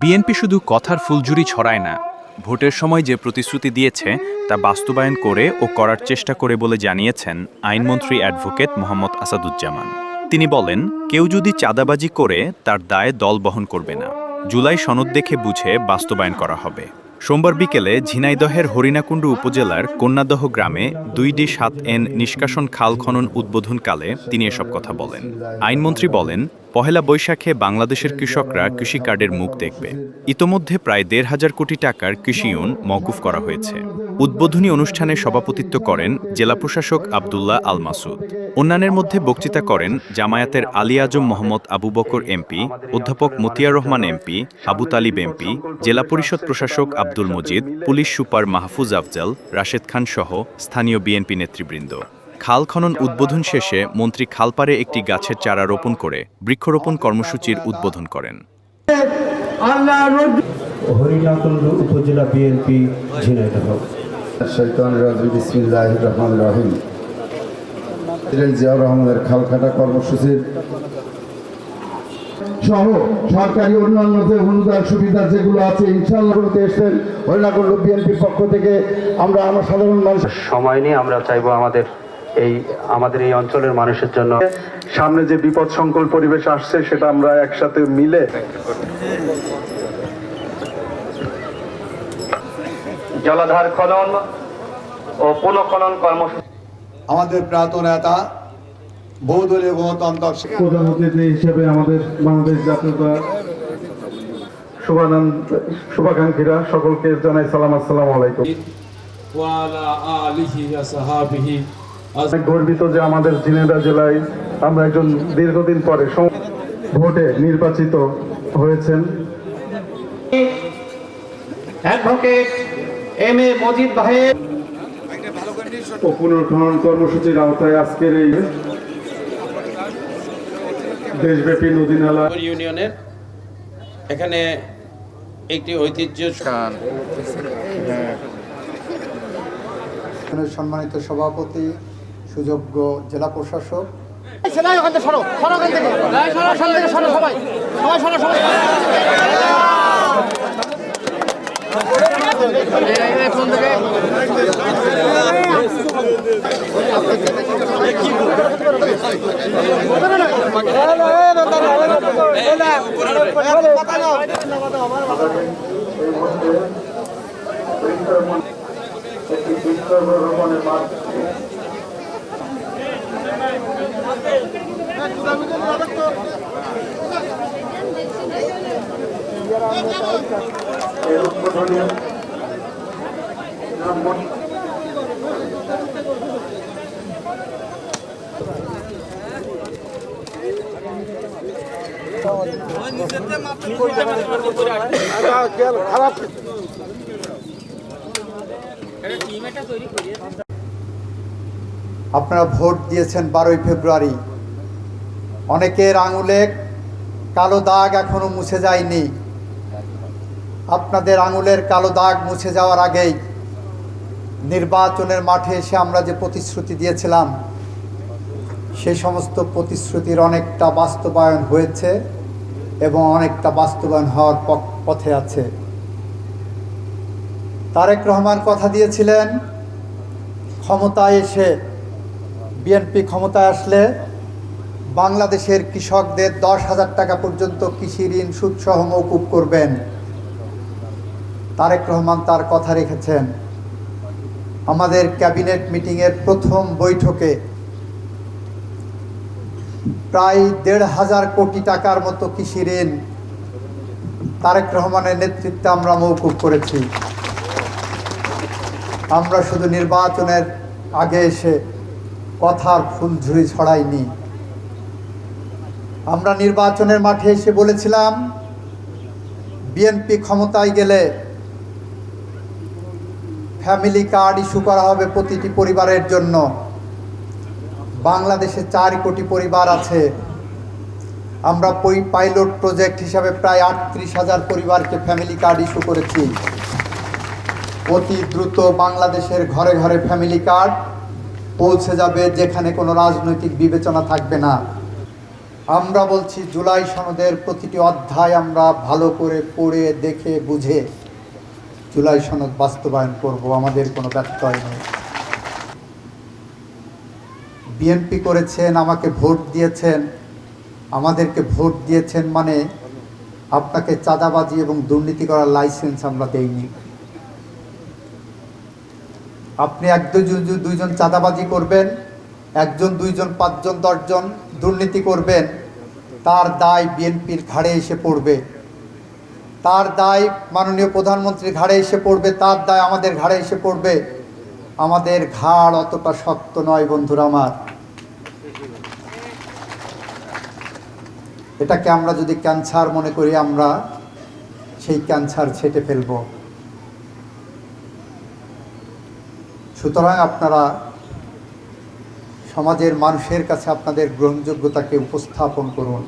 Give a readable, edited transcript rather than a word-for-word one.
BNP শুধু কথার ফুলঝুরি ছড়ায় না, ভোটের সময় যে প্রতিশ্রুতি দিয়েছে তা বাস্তবায়ন করে ও করার চেষ্টা করে বলে জানিয়েছেন আইনমন্ত্রী অ্যাডভোকেট মোহাম্মদ আসাদুজ্জামান। তিনি বলেন, কেউ যদি চাঁদাবাজি করে তার দায় দল বহন করবে না। জুলাই সনদ দেখে বুঝে বাস্তবায়ন করা হবে। সোমবার বিকেলে ঝিনাইদহের হরিণাকুণ্ডু উপজেলার কন্যাদহ গ্রামে 2D7N নিষ্কাশন খাল খনন উদ্বোধনকালে তিনি এসব কথা বলেন। আইনমন্ত্রী বলেন, পহেলা বৈশাখে বাংলাদেশের কৃষকরা কৃষি কার্ডের মুখ দেখবে। ইতোমধ্যে প্রায় 1,500 কোটি টাকার কৃষি ঋণ মওকুফ করা হয়েছে। উদ্বোধনী অনুষ্ঠানে সভাপতিত্ব করেন জেলা প্রশাসক আব্দুল্লাহ আল মাসুদ। অন্যান্যের মধ্যে বক্তৃতা করেন জামায়াতের আলী আজম মোহাম্মদ আবু বকর এমপি, অধ্যাপক মতিয়ার রহমান এমপি, আবু তালিব এমপি, জেলা পরিষদ প্রশাসক আব্দুল মজিদ, পুলিশ সুপার মাহফুজ আফজাল, রাশেদ খান সহ স্থানীয় বিএনপি নেতৃবৃন্দ। খাল খনন উদ্বোধন শেষে মন্ত্রী খালপাড়ে একটি গাছের চারা রোপণ করে বৃক্ষরোপণ কর্মসূচির উদ্বোধন করেন। হরিণাকুণ্ডু উপজেলা বিএনপি ঝিনাইদহ। বিসমিল্লাহির রহমানির রহিম। জিয়াউর রহমানের খালকাটা কর্মসূচির সহ সরকারি অন্যান্য যে অনুদান সুবিধা যেগুলো আছে ইনশাআল্লাহ করতে এসেছেন হরিণাকুণ্ডু বিএনপির পক্ষ থেকে আমরা সাধারণ মানুষের সময় নিয়ে আমরা চাইবো আমাদের এই অঞ্চলের মানুষের জন্য সামনে যে বিপদ সংকুল পরিবেশ আসছে সেটা আমরা একসাথে মিলে জলাধার খনন ও পুনঃখনন কর্মসূচি। আমাদের প্রাত নেতা বহুদলীয় গণতন্ত্র প্রধান অতিথি হিসেবে আমাদের বাংলাদেশ জাতীয়তা শুভাকাঙ্ক্ষীরা সকলকে জানাই সালাম, আসসালামু আলাইকুম। গর্বিত যে আমাদের ঝিনাইদহ জেলায় আমরা একজন দীর্ঘদিন পরে ভোটে নির্বাচিত হয়েছেন অ্যাডভোকেট এম এ মজিদ ভাইয়ের পুনর্খনন কর্মসূচির আওতায় আজকের এই দেশব্যাপী নদী নালা ইউনিয়নের এখানে একটি ঐতিহ্য সম্মানিত সভাপতি, সুযোগ্য জেলা প্রশাসক, আপনারা ভোট দিয়েছেন 12ই ফেব্রুয়ারি। অনেকের আঙুলে কালো দাগ এখনো মুছে যায়নি। আপনাদের আঙুলের কালো দাগ মুছে যাওয়ার আগেই নির্বাচনের মাঠে এসে আমরা যে প্রতিশ্রুতি দিয়েছিলাম সেই সমস্ত প্রতিশ্রুতির অনেকটা বাস্তবায়ন হয়েছে এবং অনেকটা বাস্তবায়ন হওয়ার পথে আছে। তারেক রহমান কথা দিয়েছিলেন ক্ষমতায় এসে বিএনপি ক্ষমতায় আসলে বাংলাদেশের কৃষকদের 10,000 টাকা পর্যন্ত কৃষি ঋণ সুদসহ মওকুফ করবেন। তারেক রহমান তার কথা রেখেছেন। আমাদের ক্যাবিনেট মিটিংয়ের প্রথম বৈঠকে প্রায় 1,500 কোটি টাকার মতো কৃষি ঋণ তারেক রহমানের নেতৃত্বে আমরা মওকুফ করেছি। আমরা শুধু নির্বাচনের আগে এসে কথার ফুলঝুরি ছড়াইনি। আমরা নির্বাচনের মাঠে এসে বলেছিলাম বিএনপি ক্ষমতায় গেলে ফ্যামিলি কার্ড ইস্যু করা হবে প্রতিটি পরিবারের জন্য। বাংলাদেশে 4 কোটি পরিবার আছে। আমরা পাইলট প্রজেক্ট হিসাবে প্রায় 38,000 পরিবারকে ফ্যামিলি কার্ড ইস্যু করেছি। অতি দ্রুত বাংলাদেশের ঘরে ঘরে ফ্যামিলি কার্ড পৌঁছে যাবে, যেখানে কোনো রাজনৈতিক বিবেচনা থাকবে না। আমরা বলছি জুলাই সনদের প্রতিটি অধ্যায় আমরা ভালো করে পড়ে দেখে বুঝে জুলাই সনদ বাস্তবায়ন করব, আমাদের কোনো ব্যত্যয় নেই। বিএনপি করেছেন, আমাকে ভোট দিয়েছেন, আমাদেরকে ভোট দিয়েছেন মানে আপনাকে চাঁদাবাজি এবং দুর্নীতি করার লাইসেন্স আমরা দেইনি। আপনি দুইজন চাঁদাবাজি করবেন, একজন, দুইজন, পাঁচজন, 10 জন দুর্নীতি করবেন, তার দায় বিএনপির ঘাড়ে এসে পড়বে, তার দায় মাননীয় প্রধানমন্ত্রীর ঘাড়ে এসে পড়বে, তার দায় আমাদের ঘাড়ে এসে পড়বে। আমাদের ঘাড় অতটা শক্ত নয় বন্ধুরা আমার। এটাকে আমরা যদি ক্যান্সার মনে করি, আমরা সেই ক্যান্সার ছেঁটে ফেলব। সুতরাং আপনারা সমাজের মানুষের কাছে আপনাদের গ্রহণযোগ্যতাকে উপস্থাপন করুন।